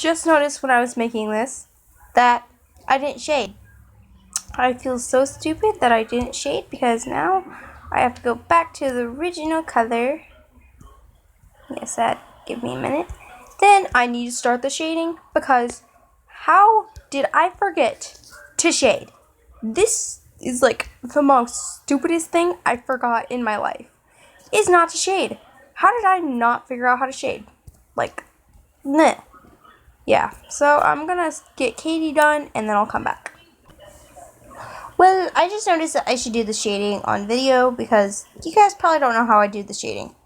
just noticed when I was making this that I didn't shade. I feel so stupid that I didn't shade because now I have to go back to the original color. Yes, that give me a minute. Then I need to start the shading because how did I forget to shade? This is like the most stupidest thing I forgot in my life. Is not to shade. How did I not figure out how to shade? Like, meh. Yeah, so I'm gonna get Katie done and then I'll come back. Well, I just noticed that I should do the shading on video because you guys probably don't know how I do the shading.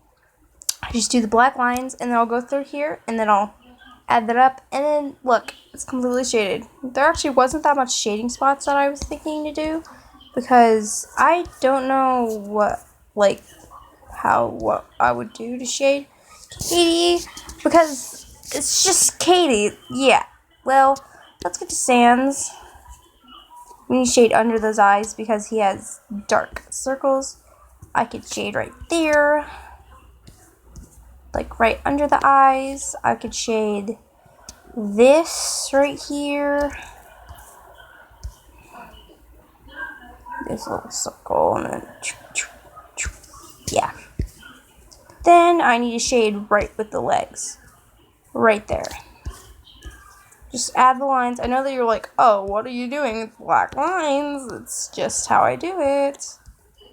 I just do the black lines and then I'll go through here and then I'll add that up and then look, it's completely shaded. There actually wasn't that much shading spots that I was thinking to do because I don't know what I would do to shade Katie because it's just Katie. Yeah. Well, let's get to Sans. We need shade under those eyes because he has dark circles. I could shade right there. Like right under the eyes. I could shade this right here. This little circle and then yeah. Then I need to shade right with the legs. Right there. Just add the lines. I know that you're like, oh, what are you doing with black lines? It's just how I do it.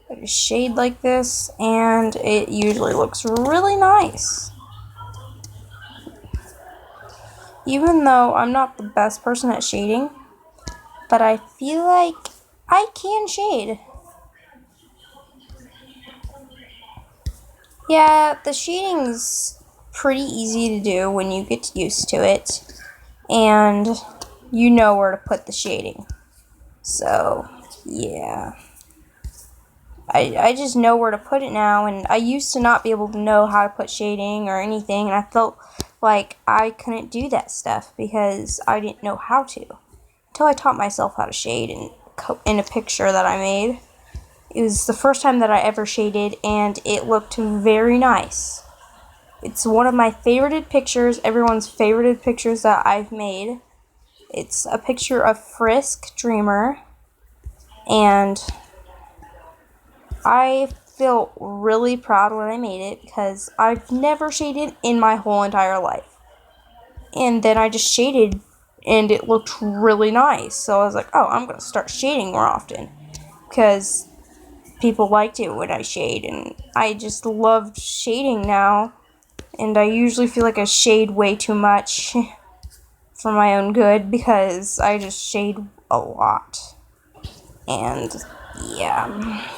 I just shade like this, and it usually looks really nice. Even though I'm not the best person at shading, but I feel like I can shade. Yeah, the shading's pretty easy to do when you get used to it, and you know where to put the shading. So, yeah. I just know where to put it now, and I used to not be able to know how to put shading or anything, and I felt like I couldn't do that stuff because I didn't know how to. Until I taught myself how to shade in a picture that I made. It was the first time that I ever shaded, and it looked very nice. It's one of my favorited pictures, everyone's favorited pictures that I've made. It's a picture of Frisk Dreamer, and I feel really proud when I made it because I've never shaded in my whole entire life. And then I just shaded and it looked really nice. So I was like, oh, I'm going to start shading more often because people liked it when I shade, and I just loved shading now. And I usually feel like I shade way too much for my own good because I just shade a lot. And yeah.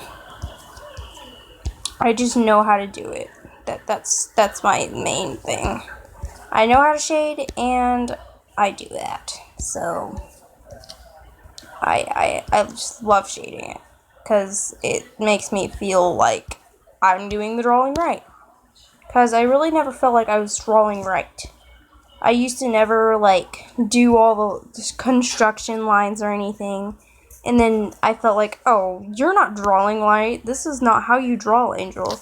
I just know how to do it. That's my main thing. I know how to shade, and I do that. So I just love shading it because it makes me feel like I'm doing the drawing right. Because I really never felt like I was drawing right. I used to never do all the construction lines or anything. And then I felt like, oh, you're not drawing right. This is not how you draw, Angel.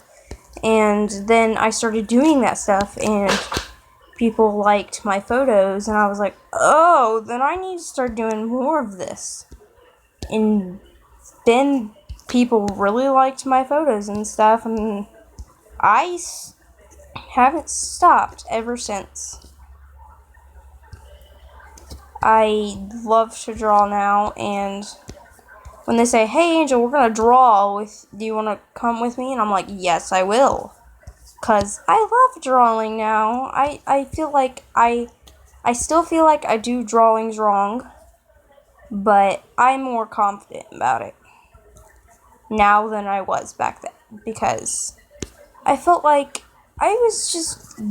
And then I started doing that stuff, and people liked my photos, and I was like, oh, then I need to start doing more of this. And then people really liked my photos and stuff, and I haven't stopped ever since. I love to draw now, and when they say, hey, Angel, we're going to draw, do you want to come with me? And I'm like, yes, I will. Because I love drawing now. I feel like I still feel like I do drawings wrong, but I'm more confident about it now than I was back then. Because I felt like I was just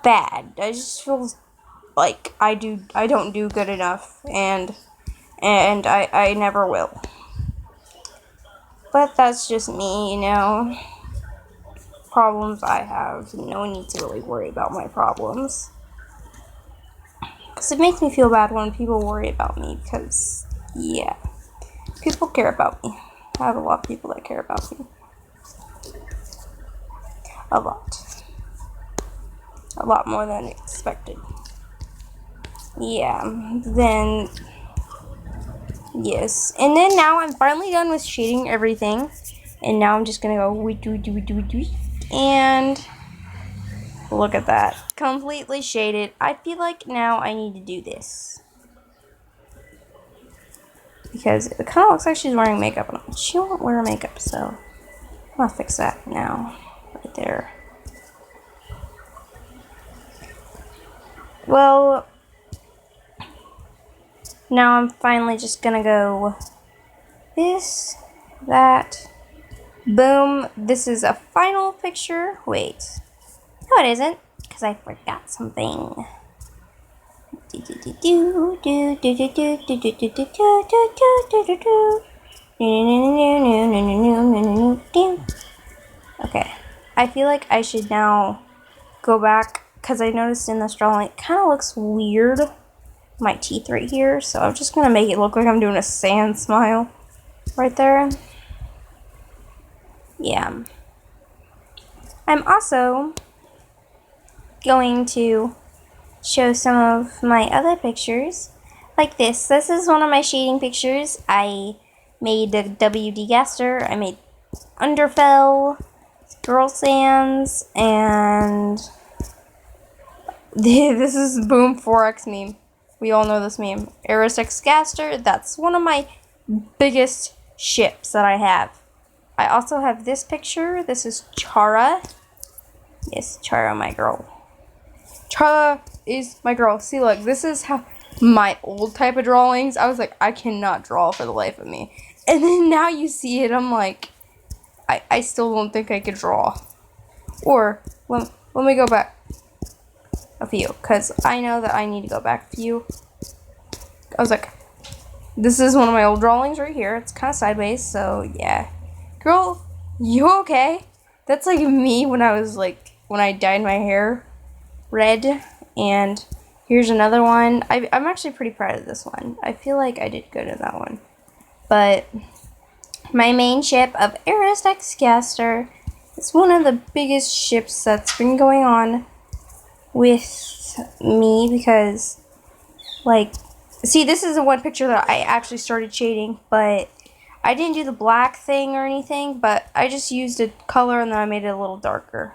bad. I just feel like I don't do good enough, and I never will. But that's just me, problems I have. No one needs to really worry about my problems. Because it makes me feel bad when people worry about me, because, yeah, people care about me. I have a lot of people that care about me. A lot. A lot more than expected. yeah, then, yes. And then now I'm finally done with shading everything. And now I'm just gonna go and look at that. Completely shaded. I feel like now I need to do this. Because it kind of looks like she's wearing makeup. And she won't wear makeup, so I'm gonna fix that now. Right there. Well, now I'm finally just gonna go this, that, boom. This is a final picture. Wait. No, it isn't. Because I forgot something. Okay. I feel like I should now go back because I noticed in this drawing it kind of looks weird. My teeth right here, so I'm just gonna make it look like I'm doing a sand smile right there. Yeah. I'm also going to show some of my other pictures, like this. This is one of my shading pictures. I made the WD Gaster, I made Underfell, Girl Sands, and this is Boom 4X meme. We all know this meme. Aris X Gaster, that's one of my biggest ships that I have. I also have this picture. This is Chara. Yes, Chara, my girl. Chara is my girl. See, look, this is how my old type of drawings. I was like, I cannot draw for the life of me. And then now you see it, I'm like, I still don't think I could draw. Or, let me go back a few, because I know that I need to go back a few. I was like, this is one of my old drawings right here. It's kind of sideways, so yeah. Girl, you okay? That's like me when I was like, when I dyed my hair red. And here's another one. I'm actually pretty proud of this one. I feel like I did good in that one. But my main ship of Aris X Gaster is one of the biggest ships that's been going on with me because, like, see, this is the one picture that I actually started shading, but I didn't do the black thing or anything, but I just used a color and then I made it a little darker.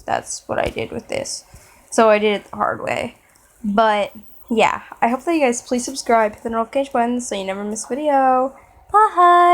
That's what I did with this. So I did it the hard way. But, yeah, I hope that you guys please subscribe, hit the notification button so you never miss a video. Bye!